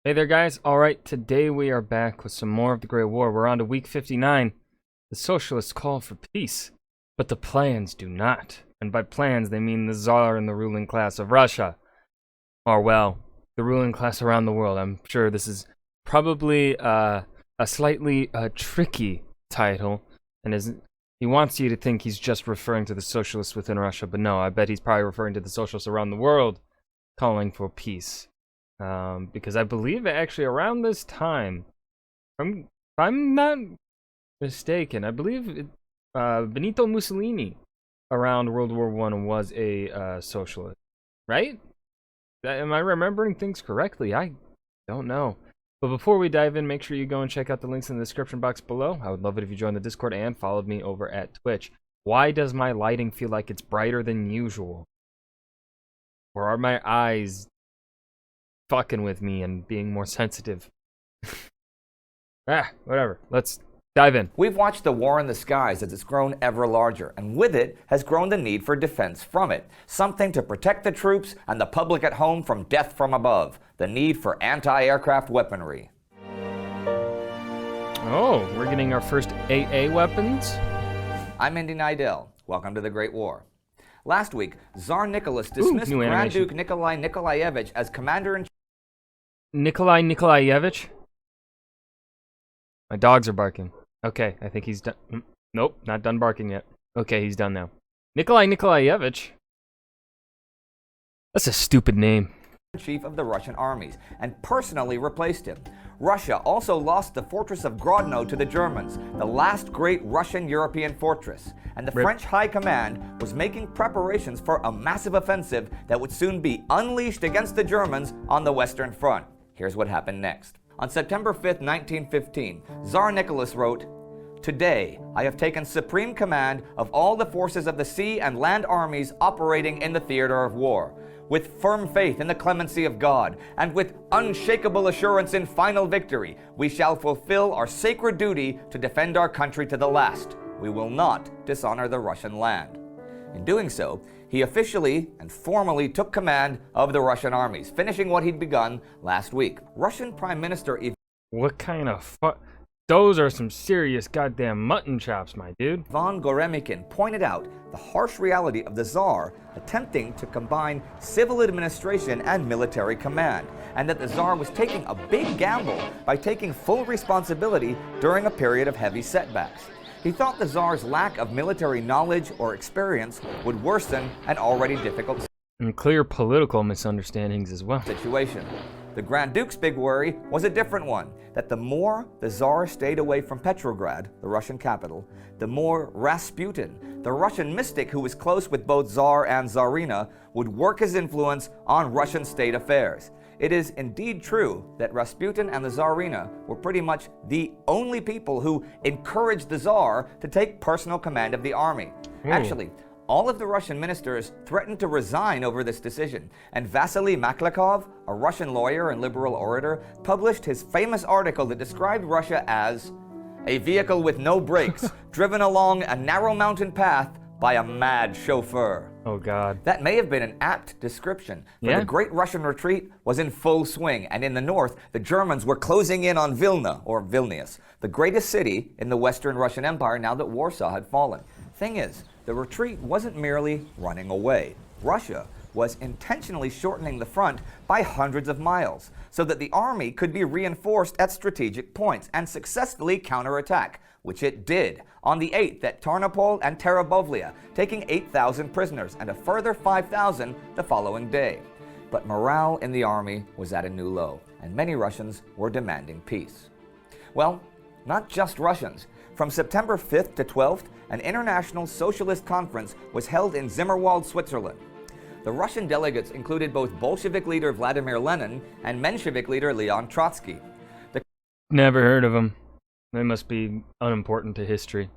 Hey there, guys. Alright, today we are back with some more of the Great War. We're on to week 59. The Socialists call for peace, but the plans do not. And by plans, they mean the Tsar and the ruling class of Russia. Or, well, the ruling class around the world. I'm sure this is probably a slightly tricky title, and he wants you to think he's just referring to the Socialists within Russia, but no, I bet he's probably referring to the Socialists around the world calling for peace. Because I believe actually around this time, if I'm not mistaken, I believe Benito Mussolini around World War I was a socialist, right? Am I remembering things correctly? I don't know. But before we dive in, make sure you go and check out the links in the description box below. I would love it if you joined the Discord and followed me over at Twitch. Why does my lighting feel like it's brighter than usual? Or are my eyes fucking with me and being more sensitive? Whatever. Let's dive in. We've watched the war in the skies as it's grown ever larger, and with it has grown the need for defense from it. Something to protect the troops and the public at home from death from above. The need for anti-aircraft weaponry. Oh, we're getting our first AA weapons? I'm Indy Nidell. Welcome to the Great War. Last week, Tsar Nicholas dismissed Grand Duke Nikolai Nikolaevich as commander-in-chief. Nikolai Nikolaevich? My dogs are barking. Okay, I think he's done. Nope, not done barking yet. Okay, he's done now. Nikolai Nikolaevich? That's a stupid name. Chief of the Russian armies, and personally replaced him. Russia also lost the fortress of Grodno to the Germans, the last great Russian European fortress, and the French High Command was making preparations for a massive offensive that would soon be unleashed against the Germans on the Western Front. Here's what happened next. On September 5th, 1915, Tsar Nicholas wrote, "Today, I have taken supreme command of all the forces of the sea and land armies operating in the theater of war. With firm faith in the clemency of God, and with unshakable assurance in final victory, we shall fulfill our sacred duty to defend our country to the last. We will not dishonor the Russian land." In doing so, he officially and formally took command of the Russian armies, finishing what he'd begun last week. Russian Prime Minister What kind of Those are some serious goddamn mutton chops, my dude. Ivan Goremykin pointed out the harsh reality of the Tsar attempting to combine civil administration and military command, and that the Tsar was taking a big gamble by taking full responsibility during a period of heavy setbacks. He thought the Tsar's lack of military knowledge or experience would worsen an already difficult and clear political misunderstandings as well. Situation. The Grand Duke's big worry was a different one, that the more the Tsar stayed away from Petrograd, the Russian capital, the more Rasputin, the Russian mystic who was close with both Tsar and Tsarina, would work his influence on Russian state affairs. It is indeed true that Rasputin and the Tsarina were pretty much the only people who encouraged the Tsar to take personal command of the army. Actually, all of the Russian ministers threatened to resign over this decision, and Vasily Maklakov, a Russian lawyer and liberal orator, published his famous article that described Russia as a vehicle with no brakes, driven along a narrow mountain path by a mad chauffeur. Oh, God. That may have been an apt description, for the Great Russian Retreat was in full swing, and in the north, the Germans were closing in on Vilna, or Vilnius, the greatest city in the Western Russian Empire now that Warsaw had fallen. Thing is, the retreat wasn't merely running away. Russia was intentionally shortening the front by hundreds of miles so that the army could be reinforced at strategic points and successfully counterattack, which it did on the 8th at Tarnopol and Terabovlia, taking 8,000 prisoners and a further 5,000 the following day. But morale in the army was at a new low, and many Russians were demanding peace. Well, not just Russians. From September 5th to 12th, an international socialist conference was held in Zimmerwald, Switzerland. The Russian delegates included both Bolshevik leader Vladimir Lenin and Menshevik leader Leon Trotsky. Never heard of them. They must be unimportant to history.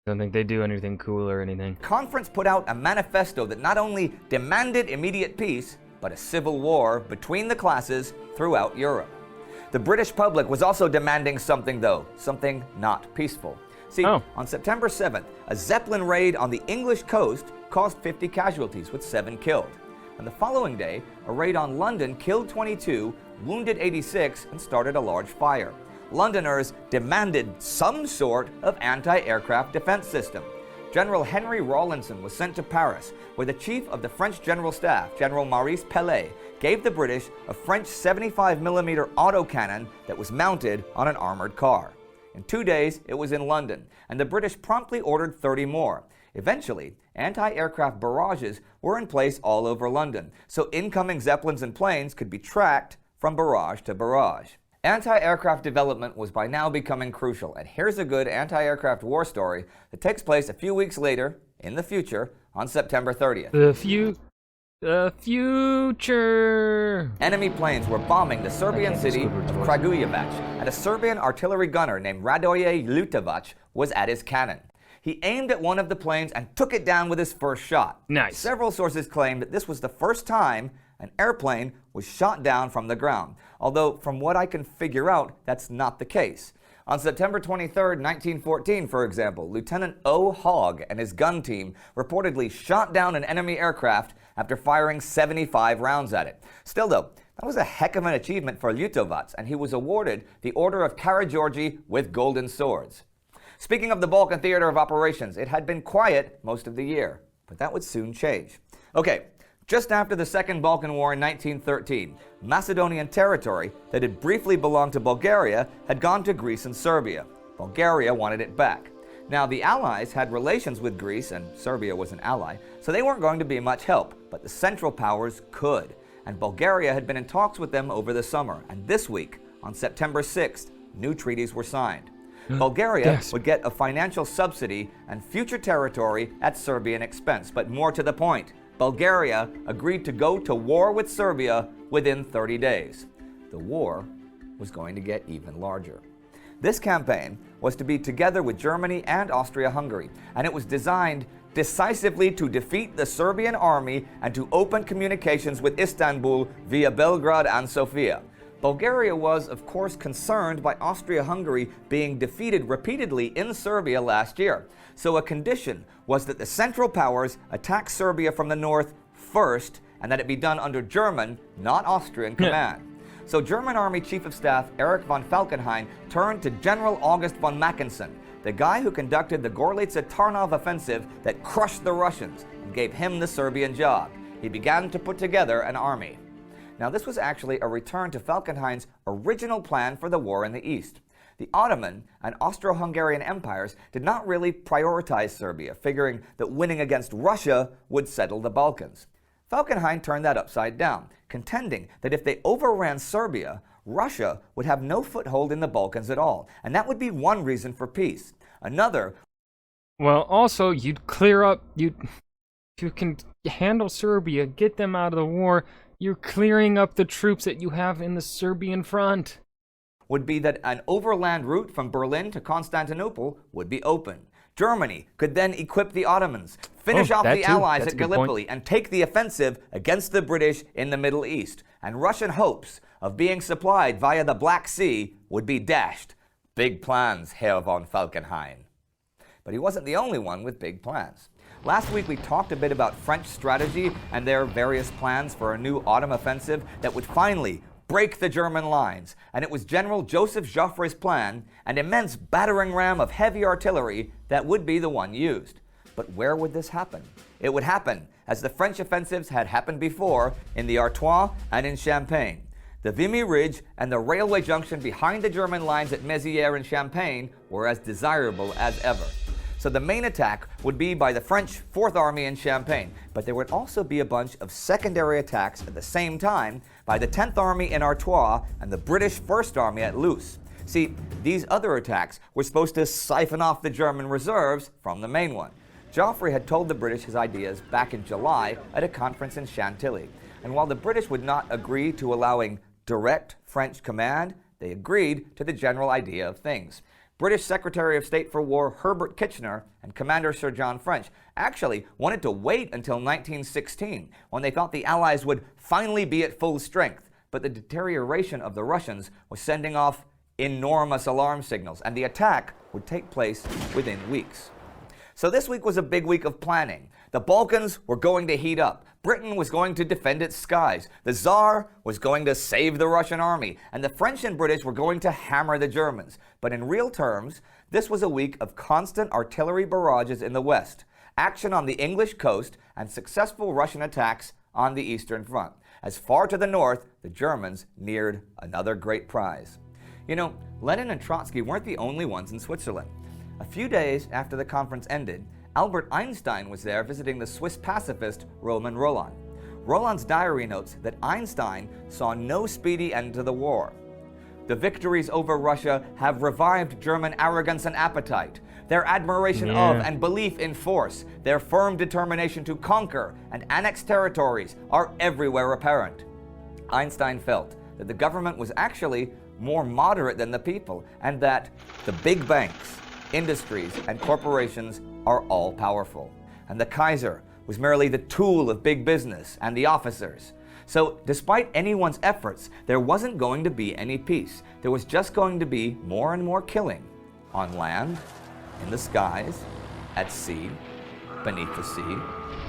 Don't think they do anything cool or anything. The conference put out a manifesto that not only demanded immediate peace, but a civil war between the classes throughout Europe. The British public was also demanding something, though, something not peaceful. See, on September 7th, a Zeppelin raid on the English coast caused 50 casualties, with 7 killed. And the following day, a raid on London killed 22, wounded 86, and started a large fire. Londoners demanded some sort of anti-aircraft defense system. General Henry Rawlinson was sent to Paris, where the chief of the French General Staff, General Maurice Pellet, gave the British a French 75mm autocannon that was mounted on an armored car. In 2 days, it was in London, and the British promptly ordered 30 more. Eventually, anti-aircraft barrages were in place all over London, so incoming Zeppelins and planes could be tracked from barrage to barrage. Anti-aircraft development was by now becoming crucial, and here's a good anti-aircraft war story that takes place a few weeks later, in the future, on September 30th. The future! Enemy planes were bombing the Serbian city of Kragujevac, and a Serbian artillery gunner named Radoje Lutovac was at his cannon. He aimed at one of the planes and took it down with his first shot. Nice. Several sources claim that this was the first time an airplane was shot down from the ground, although from what I can figure out, that's not the case. On September 23, 1914, for example, Lieutenant O. Hogg and his gun team reportedly shot down an enemy aircraft after firing 75 rounds at it. Still though, that was a heck of an achievement for Lutovac, and he was awarded the Order of Karageorgi with golden swords. Speaking of the Balkan theater of operations, it had been quiet most of the year, but that would soon change. Okay, just after the Second Balkan War in 1913, Macedonian territory that had briefly belonged to Bulgaria had gone to Greece and Serbia. Bulgaria wanted it back. Now, the Allies had relations with Greece, and Serbia was an ally, so they weren't going to be much help, but the Central Powers could. And Bulgaria had been in talks with them over the summer, and this week, on September 6th, new treaties were signed. Bulgaria would get a financial subsidy and future territory at Serbian expense, but more to the point, Bulgaria agreed to go to war with Serbia within 30 days. The war was going to get even larger. This campaign was to be together with Germany and Austria-Hungary, and it was designed decisively to defeat the Serbian army and to open communications with Istanbul via Belgrade and Sofia. Bulgaria was, of course, concerned by Austria-Hungary being defeated repeatedly in Serbia last year. So a condition was that the Central Powers attack Serbia from the north first, and that it be done under German, not Austrian command. So German Army Chief of Staff Erich von Falkenhayn turned to General August von Mackensen, the guy who conducted the Gorlice-Tarnov offensive that crushed the Russians, and gave him the Serbian job. He began to put together an army. Now, this was actually a return to Falkenhayn's original plan for the war in the East. The Ottoman and Austro-Hungarian empires did not really prioritize Serbia, figuring that winning against Russia would settle the Balkans. Falkenhayn turned that upside down, contending that if they overran Serbia, Russia would have no foothold in the Balkans at all, and that would be one reason for peace. Another... Well, also, you'd clear up... If you can handle Serbia, get them out of the war, you're clearing up the troops that you have in the Serbian front. Would be that an overland route from Berlin to Constantinople would be open. Germany could then equip the Ottomans, finish off the Allies at Gallipoli, and take the offensive against the British in the Middle East. And Russian hopes of being supplied via the Black Sea would be dashed. Big plans, Herr von Falkenhayn. But he wasn't the only one with big plans. Last week we talked a bit about French strategy and their various plans for a new autumn offensive that would finally break the German lines, and it was General Joseph Joffre's plan, an immense battering ram of heavy artillery, that would be the one used. But where would this happen? It would happen, as the French offensives had happened before, in the Artois and in Champagne. The Vimy Ridge and the railway junction behind the German lines at Mézières and Champagne were as desirable as ever. So the main attack would be by the French 4th Army in Champagne, but there would also be a bunch of secondary attacks at the same time by the 10th Army in Artois and the British 1st Army at Loos. See, these other attacks were supposed to siphon off the German reserves from the main one. Joffre had told the British his ideas back in July at a conference in Chantilly, and while the British would not agree to allowing direct French command, they agreed to the general idea of things. British Secretary of State for War Herbert Kitchener and Commander Sir John French actually wanted to wait until 1916, when they thought the Allies would finally be at full strength, but the deterioration of the Russians was sending off enormous alarm signals, and the attack would take place within weeks. So this week was a big week of planning. The Balkans were going to heat up. Britain was going to defend its skies, the Tsar was going to save the Russian army, and the French and British were going to hammer the Germans. But in real terms, this was a week of constant artillery barrages in the west, action on the English coast, and successful Russian attacks on the Eastern Front. As far to the north, the Germans neared another great prize. You know, Lenin and Trotsky weren't the only ones in Switzerland. A few days after the conference ended, Albert Einstein was there visiting the Swiss pacifist Roman Roland. Roland's diary notes that Einstein saw no speedy end to the war. The victories over Russia have revived German arrogance and appetite. Their admiration of and belief in force, their firm determination to conquer and annex territories are everywhere apparent. Einstein felt that the government was actually more moderate than the people, and that the big banks, industries, and corporations are all powerful, and the Kaiser was merely the tool of big business and the officers. So despite anyone's efforts, there wasn't going to be any peace. There was just going to be more and more killing on land, in the skies, at sea, beneath the sea,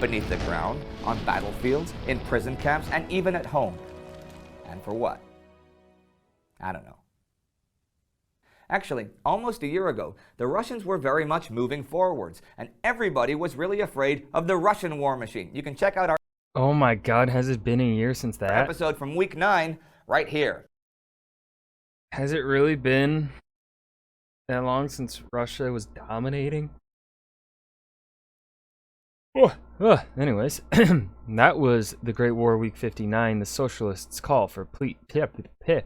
beneath the ground, on battlefields, in prison camps, and even at home. And for what? I don't know. Actually, almost a year ago, the Russians were very much moving forwards, and everybody was really afraid of the Russian war machine. You can check out our Oh my god, has it been a year since that? episode from week 9 right here. Has it really been that long since Russia was dominating? Anyways, that was the Great War, week 59. The Socialists call for The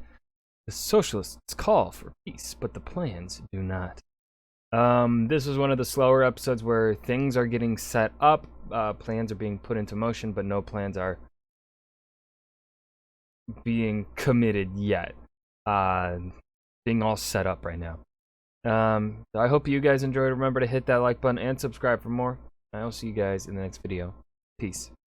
Socialists call for peace, but the plans do not. This was one of the slower episodes where things are getting set up, plans are being put into motion, but no plans are being committed yet. Being all set up right now. So I hope you guys enjoyed. Remember to hit that like button and subscribe for more. I'll see you guys in the next video. Peace.